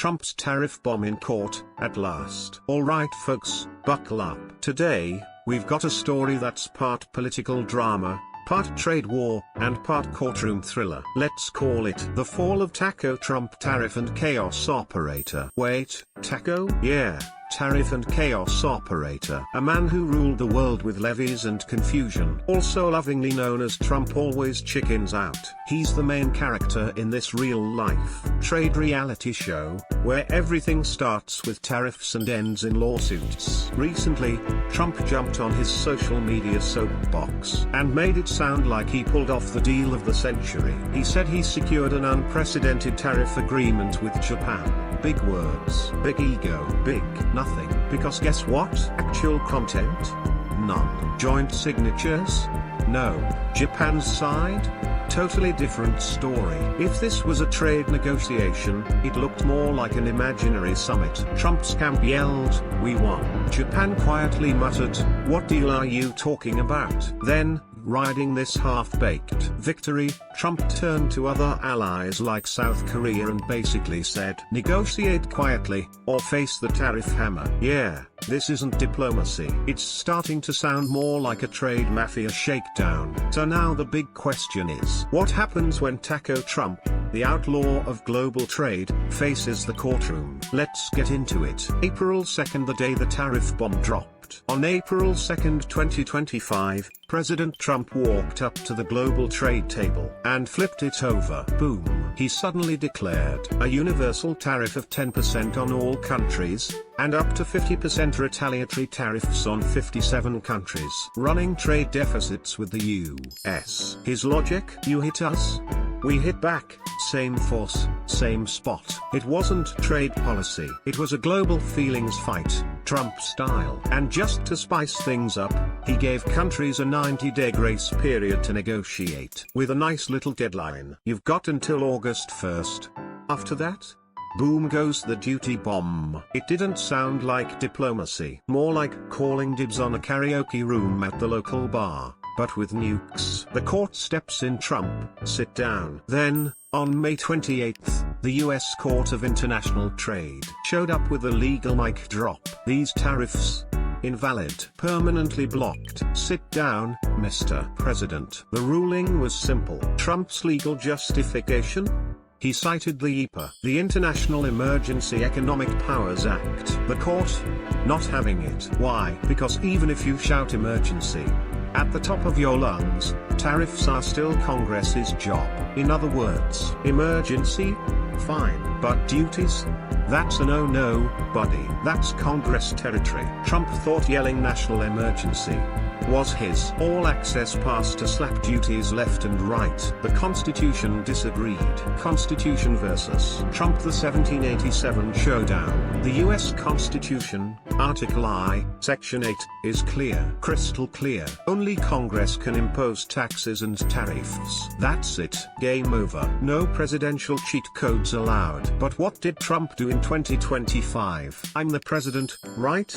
Trump's tariff bomb in court, at last. Alright folks, buckle up. Today, we've got a story that's part political drama, part trade war, and part courtroom thriller. Let's call it The Fall of Taco Trump, Tariff and Chaos Operator. Wait, Taco? Yeah. Tariff and Chaos Operator. A man who ruled the world with levies and confusion. Also lovingly known as Trump Always Chickens Out. He's the main character in this real-life trade reality show, where everything starts with tariffs and ends in lawsuits. Recently, Trump jumped on his social media soapbox and made it sound like he pulled off the deal of the century. He said he secured an unprecedented tariff agreement with Japan. Big words, big ego, big nothing. Because guess what? Actual content? None. Joint signatures? No. Japan's side? Totally different story. If this was a trade negotiation, it looked more like an imaginary summit. Trump's camp yelled, "We won." Japan quietly muttered, "What deal are you talking about?" Then, riding this half-baked victory, Trump turned to other allies like South Korea and basically said, "Negotiate quietly, or face the tariff hammer." Yeah, this isn't diplomacy. It's starting to sound more like a trade mafia shakedown. So now the big question is, what happens when Taco Trump, the outlaw of global trade, faces the courtroom? Let's get into it. April 2nd, the day the tariff bomb dropped. On April 2nd, 2025, President Trump walked up to the global trade table and flipped it over. Boom. He suddenly declared a universal tariff of 10% on all countries, and up to 50% retaliatory tariffs on 57 countries running trade deficits with the US. His logic: you hit us, we hit back, same force, same spot. It wasn't trade policy. It was a global feelings fight, Trump style. And just to spice things up, he gave countries a 90-day grace period to negotiate, with a nice little deadline. You've got until August 1st. After that, boom goes the duty bomb. It didn't sound like diplomacy. More like calling dibs on a karaoke room at the local bar, but with nukes. The court steps in. Trump, sit down. Then, on May 28th, the U.S. Court of International Trade showed up with a legal mic drop. These tariffs, invalid, permanently blocked. Sit down, Mr. President. The ruling was simple. Trump's legal justification? He cited the IEEPA, the International Emergency Economic Powers Act. The court? Not having it. Why? Because even if you shout emergency at the top of your lungs, tariffs are still Congress's job. In other words, emergency? Fine. But duties? That's a no-no, buddy. That's Congress territory. Trump thought yelling national emergency was his all-access pass to slap duties left and right. The Constitution disagreed. Constitution versus Trump. The 1787 showdown. The U.S. Constitution, Article I, Section 8, is clear. Crystal clear. Only Congress can impose taxes and tariffs. That's it. Game over. No presidential cheat codes allowed. But what did Trump do in 2025? I'm the president, right?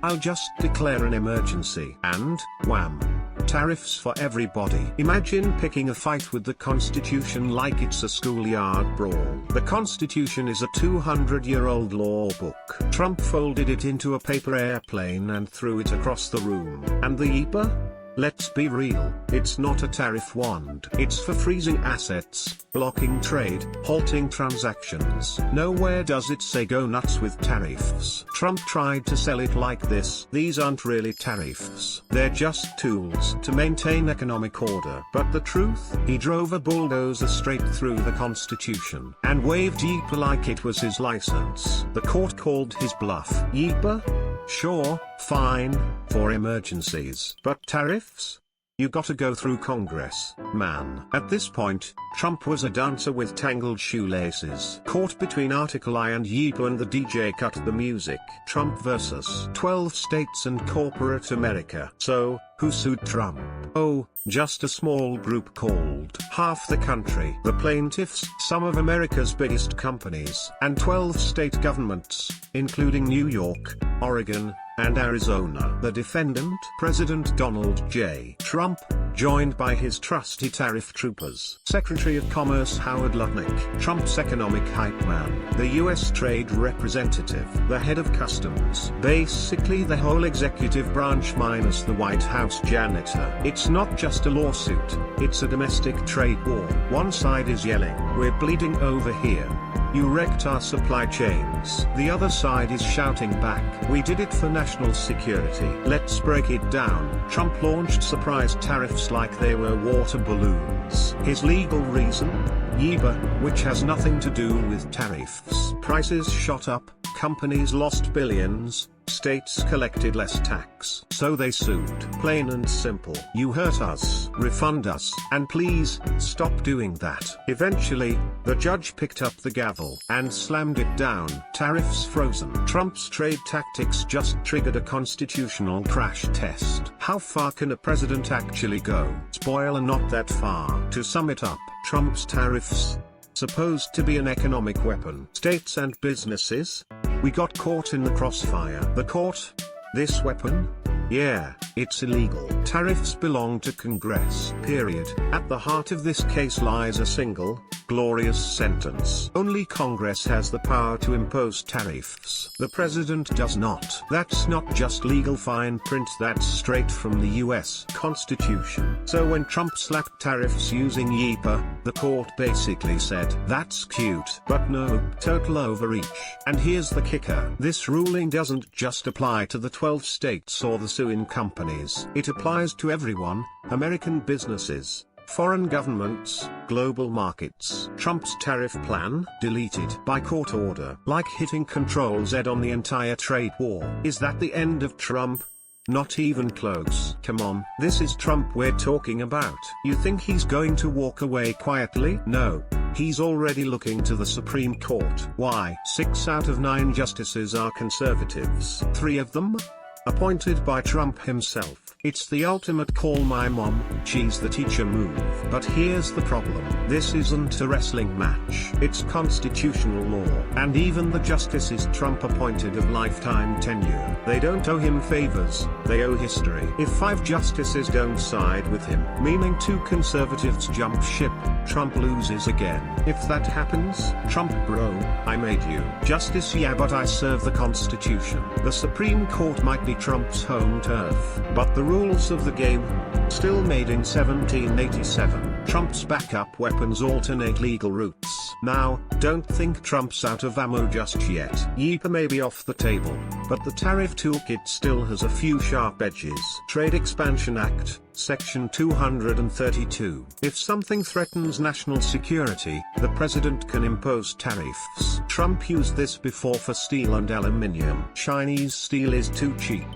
I'll just declare an emergency. And, wham. Tariffs for everybody. Imagine picking a fight with the Constitution like it's a schoolyard brawl. The Constitution is a 200-year-old law book. Trump folded it into a paper airplane and threw it across the room. And the IEEPA? Let's be real, it's not a tariff wand. It's for freezing assets, blocking trade, halting transactions. Nowhere does it say go nuts with tariffs. Trump tried to sell it like this. These aren't really tariffs. They're just tools to maintain economic order. But the truth? He drove a bulldozer straight through the Constitution and waved IEEPA like it was his license. The court called his bluff. IEEPA? Sure, fine, for emergencies. But tariffs? You gotta go through Congress, man. At this point, Trump was a dancer with tangled shoelaces. Caught between Article I and IEEPA, and the DJ cut the music. Trump versus 12 states and corporate America. So, who sued Trump? Oh, just a small group called half the country. The plaintiffs, some of America's biggest companies, and 12 state governments. including New York, Oregon, and Arizona. The defendant, President Donald J. Trump, joined by his trusty tariff troopers. Secretary of Commerce Howard Lutnick, Trump's economic hype man, the U.S. Trade Representative, the head of customs, basically the whole executive branch minus the White House janitor. It's not just a lawsuit, it's a domestic trade war. One side is yelling, "We're bleeding over here. You wrecked our supply chains." The other side is shouting back, "We did it for national security." Let's break it down. Trump launched surprise tariffs like they were water balloons. His legal reason? IEEPA, which has nothing to do with tariffs. Prices shot up, companies lost billions, states collected less tax. So they sued. Plain and simple. You hurt us, refund us, and please, stop doing that. Eventually, the judge picked up the gavel and slammed it down. Tariffs frozen. Trump's trade tactics just triggered a constitutional crash test. How far can a president actually go? Spoiler, not that far. To sum it up, Trump's tariffs, supposed to be an economic weapon. States and businesses? We got caught in the crossfire. The court? This weapon? Yeah, it's illegal. Tariffs belong to Congress. Period. At the heart of this case lies a single, glorious sentence. Only Congress has the power to impose tariffs. The president does not. That's not just legal fine print, that's straight from the US Constitution. So when Trump slapped tariffs using IEEPA, the court basically said, "That's cute, but no, total overreach." And here's the kicker. This ruling doesn't just apply to the 12 states or the suing companies. It applies to everyone, American businesses, foreign governments, global markets. Trump's tariff plan, deleted by court order. Like hitting Control Z on the entire trade war. Is that the end of Trump? Not even close. Come on, this is Trump we're talking about. You think he's going to walk away quietly? No. He's already looking to the Supreme Court. Why? 6 out of 9 justices are conservatives. 3 of them? Appointed by Trump himself. It's the ultimate call my mom, she's the teacher move. But here's the problem. This isn't a wrestling match. It's constitutional law. And even the justices Trump appointed of lifetime tenure, they don't owe him favors, they owe history. If 5 justices don't side with him, meaning 2 conservatives jump ship, Trump loses again. If that happens, Trump bro, I made you justice, yeah, but I serve the Constitution. The Supreme Court might be Trump's home turf, but the rules of the game, still made in 1787. Trump's backup weapons alternate legal routes. Now, don't think Trump's out of ammo just yet. IEEPA may be off the table, but the tariff toolkit still has a few sharp edges. Trade Expansion Act, Section 232. If something threatens national security, the president can impose tariffs. Trump used this before for steel and aluminium. Chinese steel is too cheap.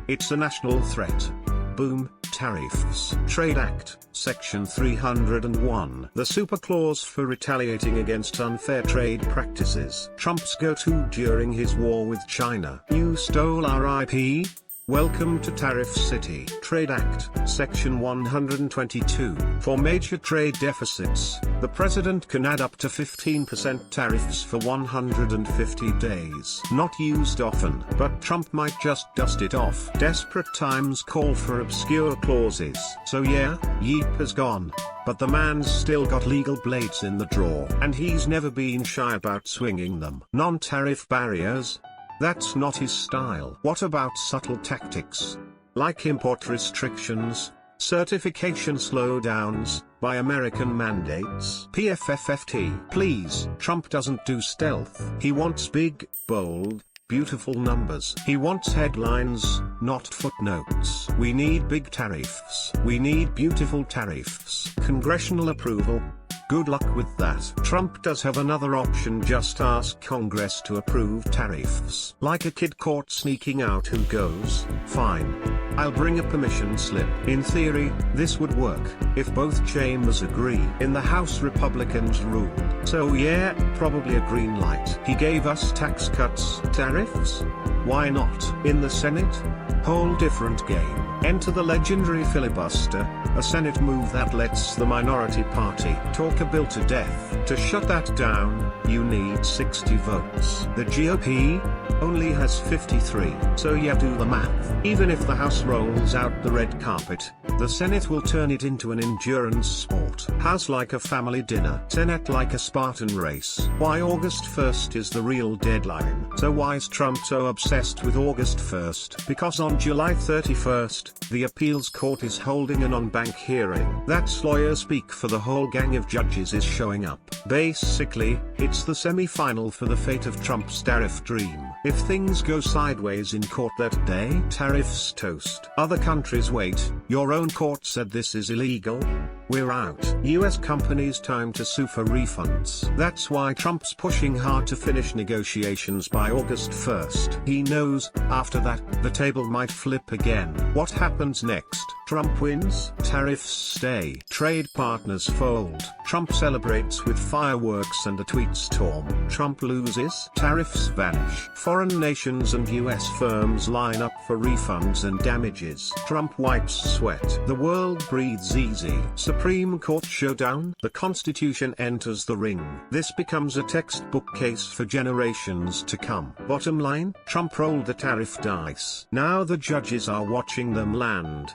It's a national threat. Boom, tariffs. Trade Act, Section 301. The super clause for retaliating against unfair trade practices. Trump's go-to during his war with China. You stole our IP? Welcome to Tariff City. Trade Act, Section 122. For major trade deficits, the president can add up to 15% tariffs for 150 days. Not used often, but Trump might just dust it off. Desperate times call for obscure clauses. So yeah, IEEPA's gone. But the man's still got legal blades in the drawer. And he's never been shy about swinging them. Non-tariff barriers? That's not his style. What about subtle tactics? Like import restrictions, certification slowdowns, Buy American mandates. PFFFT. Please, Trump doesn't do stealth. He wants big, bold, beautiful numbers. He wants headlines, not footnotes. We need big tariffs. We need beautiful tariffs. Congressional approval. Good luck with that. Trump does have another option. Just ask Congress to approve tariffs. Like a kid caught sneaking out who goes, "Fine. I'll bring a permission slip." In theory, this would work, if both chambers agree. In the House, Republicans ruled. So yeah, probably a green light. He gave us tax cuts, tariffs? Why not? In the Senate? Whole different game. Enter the legendary filibuster, a Senate move that lets the minority party talk a bill to death. To shut that down, you need 60 votes. The GOP? only has 53. So yeah, do the math. Even if the House rolls out the red carpet, the Senate will turn it into an endurance sport. House like a family dinner, Senate like a Spartan race. Why August 1st is the real deadline. So why is Trump so obsessed with August 1st? Because on July 31st, the appeals court is holding an on-bank hearing. That's lawyer speak for the whole gang of judges is showing up. Basically, it's the semi-final for the fate of Trump's tariff dream. If things go sideways in court that day, tariffs toast. Other countries wait. Your own court said this is illegal. We're out. US companies time to sue for refunds. That's why Trump's pushing hard to finish negotiations by August 1st. He knows, after that, the table might flip again. What happens next? Trump wins, tariffs stay, trade partners fold. Trump celebrates with fireworks and a tweet storm. Trump loses, tariffs vanish. Foreign nations and US firms line up for refunds and damages. Trump wipes sweat. The world breathes easy. Supreme Court showdown. The Constitution enters the ring. This becomes a textbook case for generations to come. Bottom line, Trump rolled the tariff dice. Now the judges are watching them land.